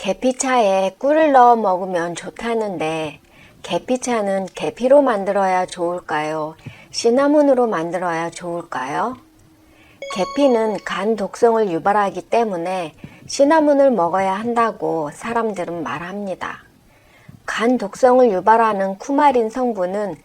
계피차에 꿀을 넣어 먹으면 좋다는데 계피차는 계피로 만들어야 좋을까요? 시나몬으로 만들어야 좋을까요? 계피는 간 독성을 유발하기 때문에 시나몬을 먹어야 한다고 사람들은 말합니다. 간 독성을 유발하는 쿠마린 성분은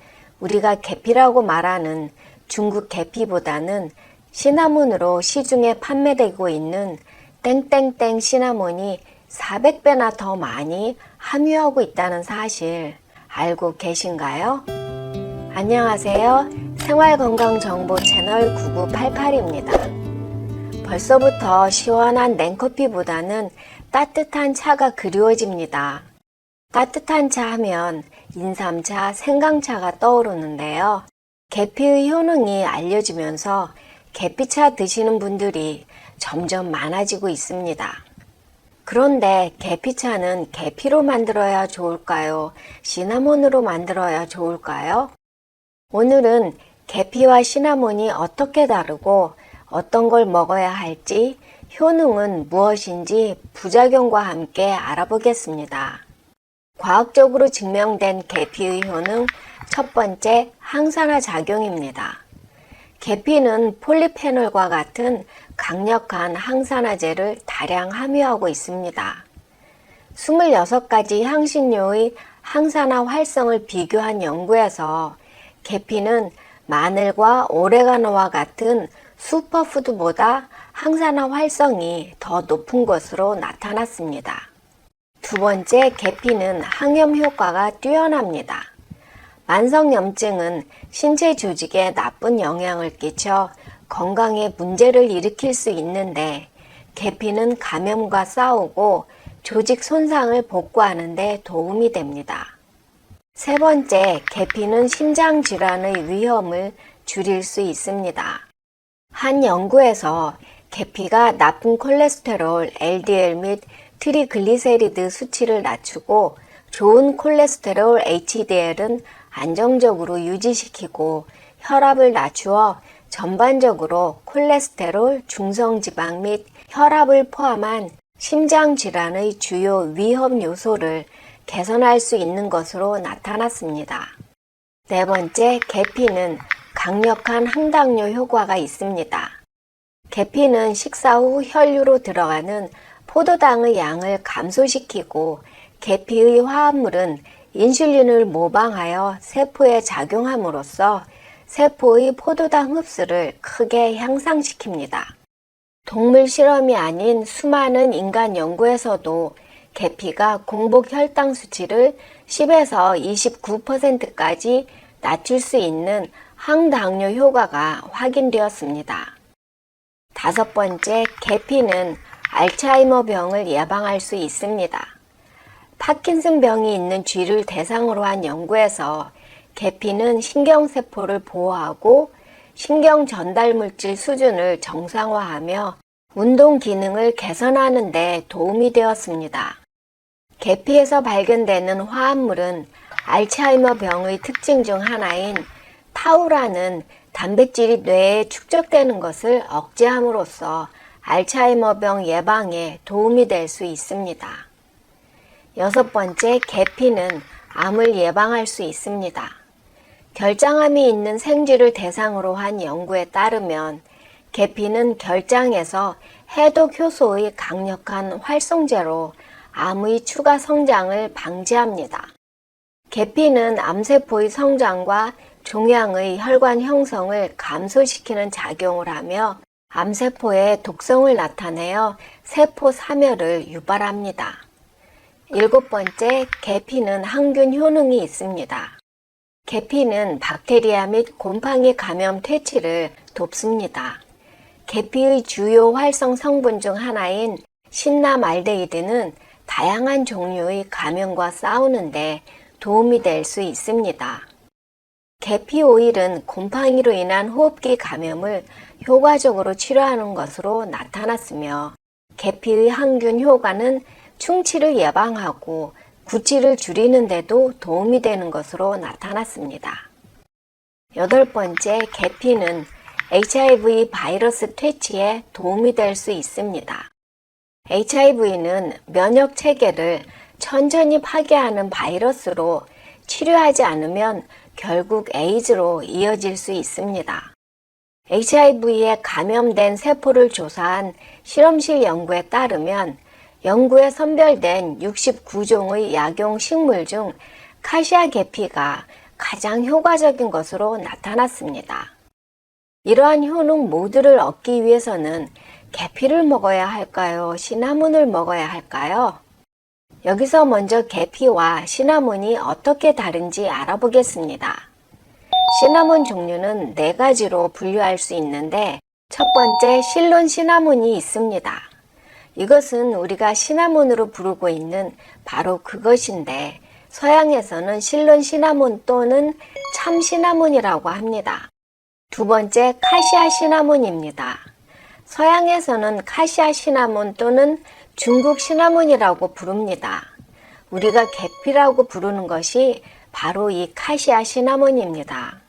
우리가 계피라고 말하는 중국 계피보다는 시나몬으로 시중에 판매되고 있는 땡땡땡 시나몬이 400배나 더 많이 함유하고 있다는 사실 알고 계신가요? 안녕하세요. 생활건강정보 채널 9988입니다. 벌써부터 시원한 냉커피보다는 따뜻한 차가 그리워집니다. 따뜻한 차 하면 인삼차, 생강차가 떠오르는데요. 계피의 효능이 알려지면서 계피차 드시는 분들이 점점 많아지고 있습니다. 그런데 계피차는 계피로 만들어야 좋을까요? 시나몬으로 만들어야 좋을까요? 오늘은 계피와 시나몬이 어떻게 다르고 어떤 걸 먹어야 할지, 효능은 무엇인지 부작용과 함께 알아보겠습니다. 과학적으로 증명된 계피의 효능 첫 번째, 항산화 작용입니다. 계피는 폴리페놀과 같은 강력한 항산화제를 다량 함유하고 있습니다. 26가지 향신료의 항산화 활성을 비교한 연구에서 계피는 마늘과 오레가노와 같은 슈퍼푸드보다 항산화 활성이 더 높은 것으로 나타났습니다. 두 번째, 계피는 항염 효과가 뛰어납니다. 만성염증은 신체 조직에 나쁜 영향을 끼쳐 건강에 문제를 일으킬 수 있는데 계피는 감염과 싸우고 조직 손상을 복구하는 데 도움이 됩니다. 세 번째, 계피는 심장질환의 위험을 줄일 수 있습니다. 한 연구에서 계피가 나쁜 콜레스테롤, LDL 및 트리글리세리드 수치를 낮추고 좋은 콜레스테롤, HDL은 안정적으로 유지시키고 혈압을 낮추어 전반적으로 콜레스테롤, 중성지방 및 혈압을 포함한 심장질환의 주요 위험 요소를 개선할 수 있는 것으로 나타났습니다. 네 번째, 계피는 강력한 항당뇨 효과가 있습니다. 계피는 식사 후 혈류로 들어가는 포도당의 양을 감소시키고 계피의 화합물은 인슐린을 모방하여 세포에 작용함으로써 세포의 포도당 흡수를 크게 향상시킵니다. 동물 실험이 아닌 수많은 인간 연구에서도 계피가 공복 혈당 수치를 10에서 29%까지 낮출 수 있는 항당뇨 효과가 확인되었습니다. 다섯 번째, 계피는 알츠하이머 병을 예방할 수 있습니다. 파킨슨 병이 있는 쥐를 대상으로 한 연구에서 계피는 신경세포를 보호하고 신경 전달물질 수준을 정상화하며 운동 기능을 개선하는 데 도움이 되었습니다. 계피에서 발견되는 화합물은 알츠하이머 병의 특징 중 하나인 타우라는 단백질이 뇌에 축적되는 것을 억제함으로써 알츠하이머 병 예방에 도움이 될 수 있습니다. 여섯 번째, 계피는 암을 예방할 수 있습니다. 결장암이 있는 생쥐를 대상으로 한 연구에 따르면 계피는 결장에서 해독 효소의 강력한 활성제로 암의 추가 성장을 방지합니다. 계피는 암세포의 성장과 종양의 혈관 형성을 감소시키는 작용을 하며 암세포의 독성을 나타내어 세포 사멸을 유발합니다. 일곱 번째, 계피는 항균 효능이 있습니다. 계피는 박테리아 및 곰팡이 감염 퇴치를 돕습니다. 계피의 주요 활성 성분 중 하나인 신라말데히드는 다양한 종류의 감염과 싸우는데 도움이 될 수 있습니다. 계피 오일은 곰팡이로 인한 호흡기 감염을 효과적으로 치료하는 것으로 나타났으며 계피의 항균 효과는 충치를 예방하고 구취를 줄이는 데도 도움이 되는 것으로 나타났습니다. 여덟 번째, 계피는 HIV 바이러스 퇴치에 도움이 될 수 있습니다. HIV는 면역 체계를 천천히 파괴하는 바이러스로 치료하지 않으면 결국 에이즈로 이어질 수 있습니다. HIV에 감염된 세포를 조사한 실험실 연구에 따르면 연구에 선별된 69종의 약용 식물 중 카시아 계피가 가장 효과적인 것으로 나타났습니다. 이러한 효능 모두를 얻기 위해서는 계피를 먹어야 할까요? 시나몬을 먹어야 할까요? 여기서 먼저 계피와 시나몬이 어떻게 다른지 알아보겠습니다. 시나몬 종류는 4가지로 분류할 수 있는데 첫 번째 실론 시나몬이 있습니다. 이것은 우리가 시나몬으로 부르고 있는 바로 그것인데 서양에서는 실론 시나몬 또는 참 시나몬이라고 합니다. 두 번째 카시아 시나몬입니다. 서양에서는 카시아 시나몬 또는 중국 시나몬이라고 부릅니다. 우리가 계피라고 부르는 것이 바로 이 카시아 시나몬입니다.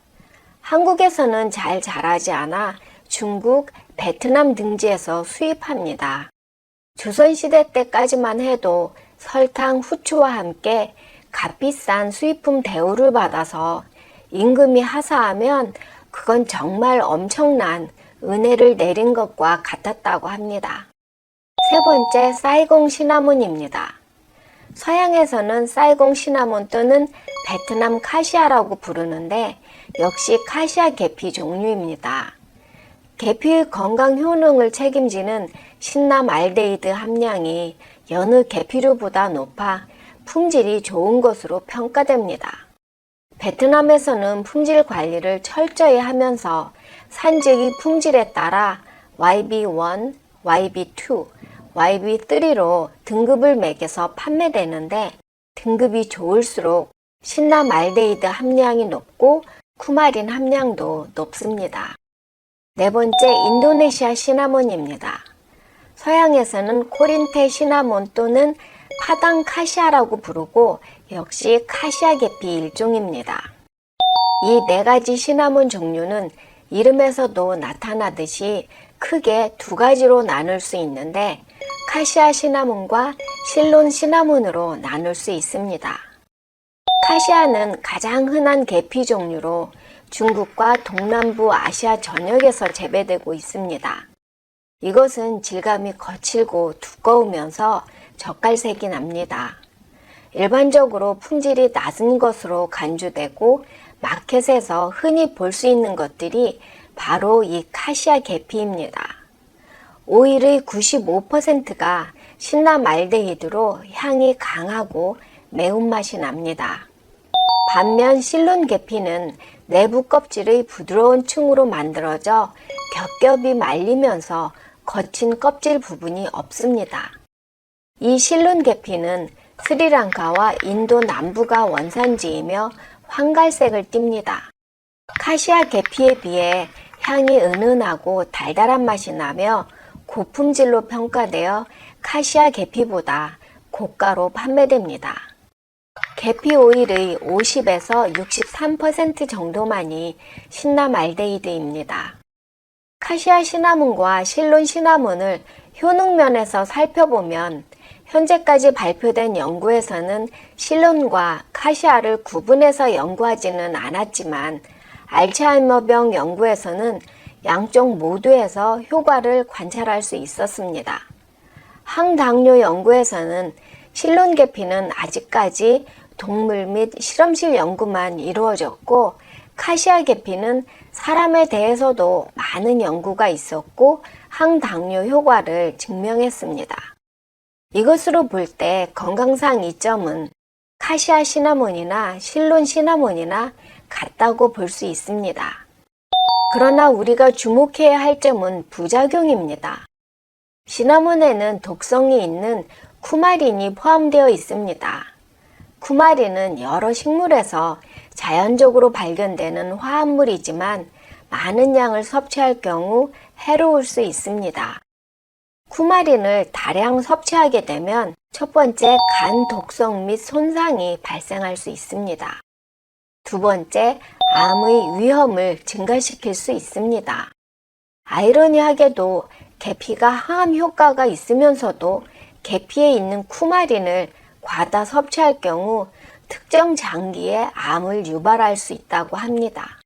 한국에서는 잘 자라지 않아 중국, 베트남 등지에서 수입합니다. 조선시대 때까지만 해도 설탕, 후추와 함께 값비싼 수입품 대우를 받아서 임금이 하사하면 그건 정말 엄청난 은혜를 내린 것과 같았다고 합니다. 세 번째, 사이공 시나몬입니다. 서양에서는 사이공 시나몬 또는 베트남 카시아라고 부르는데 역시 카시아 계피 종류입니다. 계피의 건강 효능을 책임지는 신남알데히드 함량이 여느 계피류보다 높아 품질이 좋은 것으로 평가됩니다. 베트남에서는 품질 관리를 철저히 하면서 산지의 품질에 따라 YB1, YB2, YB3로 등급을 매겨서 판매되는데 등급이 좋을수록 신남알데히드 함량이 높고 쿠마린 함량도 높습니다. 네 번째, 인도네시아 시나몬입니다. 서양에서는 코린테 시나몬 또는 파당 카시아라고 부르고 역시 카시아 계피 일종입니다. 이 4가지 시나몬 종류는 이름에서도 나타나듯이 크게 2가지로 나눌 수 있는데 카시아 시나몬과 실론 시나몬으로 나눌 수 있습니다. 카시아는 가장 흔한 계피 종류로 중국과 동남부 아시아 전역에서 재배되고 있습니다. 이것은 질감이 거칠고 두꺼우면서 젓갈색이 납니다. 일반적으로 품질이 낮은 것으로 간주되고 마켓에서 흔히 볼 수 있는 것들이 바로 이 카시아 계피입니다. 오일의 95%가 신남알데히드로 향이 강하고 매운맛이 납니다. 반면 실론 계피는 내부 껍질의 부드러운 층으로 만들어져 겹겹이 말리면서 거친 껍질 부분이 없습니다. 이 실론 계피는 스리랑카와 인도 남부가 원산지이며 황갈색을 띱니다. 카시아 계피에 비해 향이 은은하고 달달한 맛이 나며 고품질로 평가되어 카시아 계피보다 고가로 판매됩니다. 계피 오일의 50에서 63% 정도만이 신남알데히드입니다. 카시아 시나몬과 실론 시나몬을 효능면에서 살펴보면 현재까지 발표된 연구에서는 실론과 카시아를 구분해서 연구하지는 않았지만 알츠하이머병 연구에서는 양쪽 모두에서 효과를 관찰할 수 있었습니다. 항당뇨 연구에서는 실론 계피는 아직까지 동물 및 실험실 연구만 이루어졌고 카시아 계피는 사람에 대해서도 많은 연구가 있었고 항당뇨 효과를 증명했습니다. 이것으로 볼 때 건강상 이점은 카시아 시나몬이나 실론 시나몬이나 같다고 볼 수 있습니다. 그러나 우리가 주목해야 할 점은 부작용입니다. 시나몬에는 독성이 있는 쿠마린이 포함되어 있습니다. 쿠마린은 여러 식물에서 자연적으로 발견되는 화합물이지만 많은 양을 섭취할 경우 해로울 수 있습니다. 쿠마린을 다량 섭취하게 되면 첫 번째 간 독성 및 손상이 발생할 수 있습니다. 두 번째, 암의 위험을 증가시킬 수 있습니다. 아이러니하게도 계피가 항암 효과가 있으면서도 계피에 있는 쿠마린을 과다 섭취할 경우 특정 장기에 암을 유발할 수 있다고 합니다.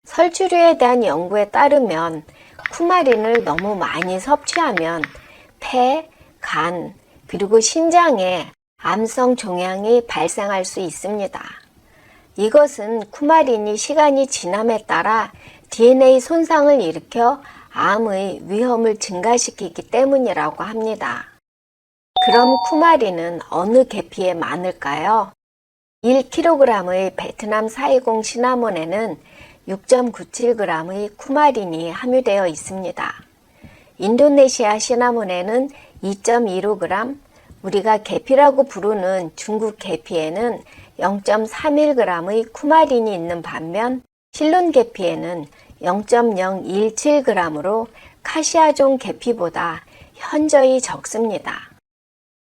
설주류에 대한 연구에 따르면 쿠마린을 너무 많이 섭취하면 폐, 간, 그리고 신장에 암성 종양이 발생할 수 있습니다. 이것은 쿠마린이 시간이 지남에 따라 DNA 손상을 일으켜 암의 위험을 증가시키기 때문이라고 합니다. 그럼 쿠마린은 어느 계피에 많을까요? 1kg의 베트남 사이공 시나몬에는 6.97g의 쿠마린이 함유되어 있습니다. 인도네시아 시나몬에는 2.15g, 우리가 계피라고 부르는 중국 계피에는 0.31g의 쿠마린이 있는 반면 실론 계피에는 0.017g으로 카시아종 계피보다 현저히 적습니다.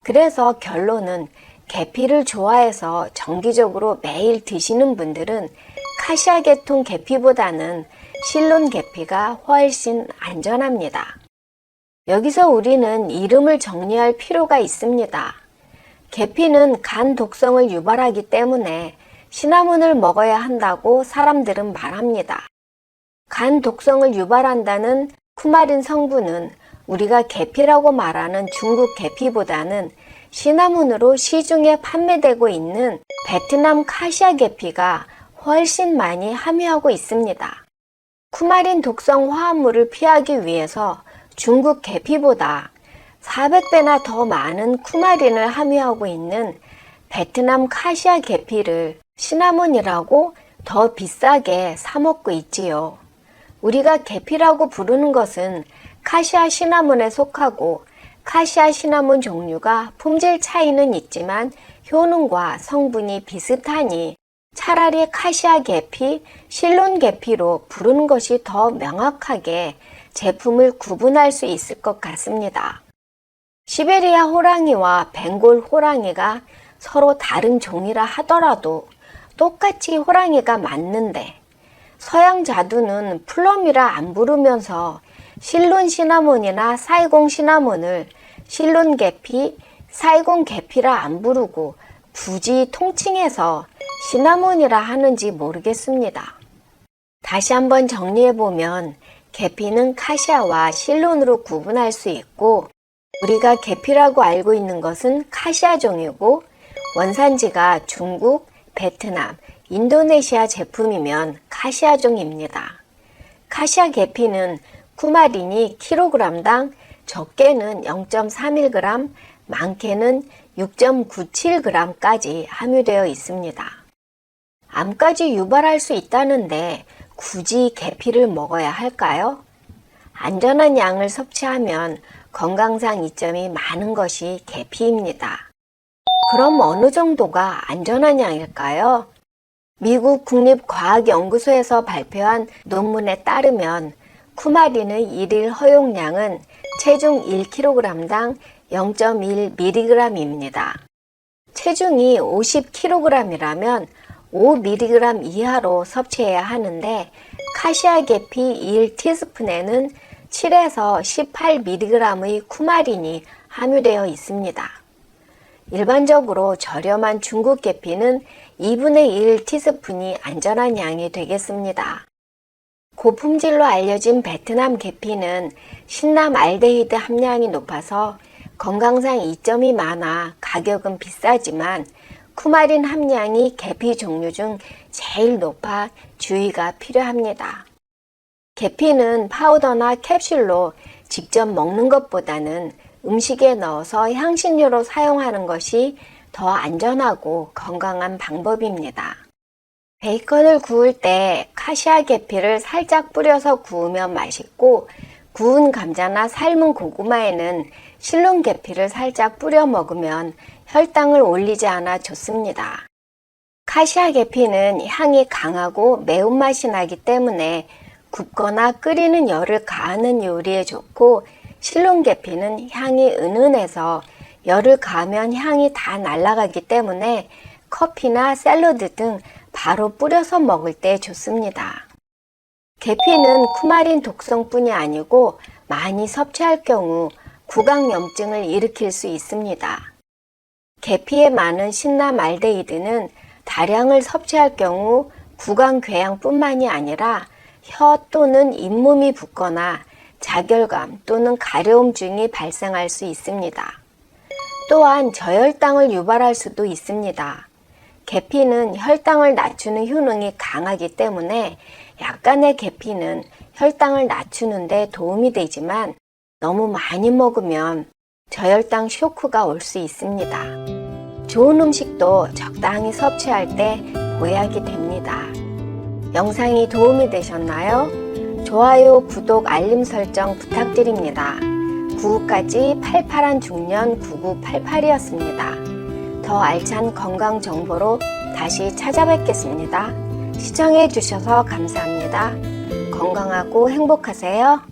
그래서 결론은 계피를 좋아해서 정기적으로 매일 드시는 분들은 카시아 계통 계피보다는 실론 계피가 훨씬 안전합니다. 여기서 우리는 이름을 정리할 필요가 있습니다. 계피는 간 독성을 유발하기 때문에 시나몬을 먹어야 한다고 사람들은 말합니다. 간 독성을 유발한다는 쿠마린 성분은 우리가 계피라고 말하는 중국 계피보다는 시나몬으로 시중에 판매되고 있는 베트남 카시아 계피가 훨씬 많이 함유하고 있습니다. 쿠마린 독성 화합물을 피하기 위해서 중국 계피보다 400배나 더 많은 쿠마린을 함유하고 있는 베트남 카시아 계피를 시나몬이라고 더 비싸게 사 먹고 있지요. 우리가 계피라고 부르는 것은 카시아 시나몬에 속하고 카시아 시나몬 종류가 품질 차이는 있지만 효능과 성분이 비슷하니 차라리 카시아 계피, 실론 계피로 부르는 것이 더 명확하게 제품을 구분할 수 있을 것 같습니다. 시베리아 호랑이와 벵골 호랑이가 서로 다른 종이라 하더라도 똑같이 호랑이가 맞는데 서양 자두는 플럼이라 안 부르면서 실론 시나몬이나 사이공 시나몬을 실론 계피, 사이공 계피라 안 부르고 굳이 통칭해서 시나몬이라 하는지 모르겠습니다. 다시 한번 정리해보면 계피는 카시아와 실론으로 구분할 수 있고 우리가 계피라고 알고 있는 것은 카시아종이고 원산지가 중국, 베트남, 인도네시아 제품이면 카시아종입니다. 카시아 계피는 쿠마린이 kg당 적게는 0.31g, 많게는 6.97g까지 함유되어 있습니다. 암까지 유발할 수 있다는데 굳이 계피를 먹어야 할까요? 안전한 양을 섭취하면 건강상 이점이 많은 것이 계피입니다. 그럼 어느 정도가 안전한 양일까요? 미국 국립과학연구소에서 발표한 논문에 따르면 쿠마린의 일일 허용량은 체중 1kg당 0.1mg입니다. 체중이 50kg이라면 5mg 이하로 섭취해야 하는데 카시아 계피 1티스푼에는 7에서 18mg의 쿠마린이 함유되어 있습니다. 일반적으로 저렴한 중국 계피는 2분의 1 티스푼이 안전한 양이 되겠습니다. 고품질로 알려진 베트남 계피는 신남 알데히드 함량이 높아서 건강상 이점이 많아 가격은 비싸지만 쿠마린 함량이 계피 종류 중 제일 높아 주의가 필요합니다. 계피는 파우더나 캡슐로 직접 먹는 것보다는 음식에 넣어서 향신료로 사용하는 것이 더 안전하고 건강한 방법입니다. 베이컨을 구울 때 카시아 계피를 살짝 뿌려서 구우면 맛있고 구운 감자나 삶은 고구마에는 실론 계피를 살짝 뿌려 먹으면 혈당을 올리지 않아 좋습니다. 카시아 계피는 향이 강하고 매운맛이 나기 때문에 굽거나 끓이는 열을 가하는 요리에 좋고 실론 계피는 향이 은은해서 열을 가하면 향이 다 날아가기 때문에 커피나 샐러드 등 바로 뿌려서 먹을 때 좋습니다. 계피는 쿠마린 독성뿐이 아니고 많이 섭취할 경우 구강염증을 일으킬 수 있습니다. 계피에 많은 신라말데히드는 다량을 섭취할 경우 구강궤양뿐만이 아니라 혀 또는 잇몸이 붓거나 자결감 또는 가려움증이 발생할 수 있습니다. 또한 저혈당을 유발할 수도 있습니다. 계피는 혈당을 낮추는 효능이 강하기 때문에 약간의 계피는 혈당을 낮추는 데 도움이 되지만 너무 많이 먹으면 저혈당 쇼크가 올 수 있습니다. 좋은 음식도 적당히 섭취할 때 보약이 됩니다. 영상이 도움이 되셨나요? 좋아요, 구독, 알림 설정 부탁드립니다. 99까지 88한 중년 9988이었습니다. 더 알찬 건강 정보로 다시 찾아뵙겠습니다. 시청해 주셔서 감사합니다. 건강하고 행복하세요.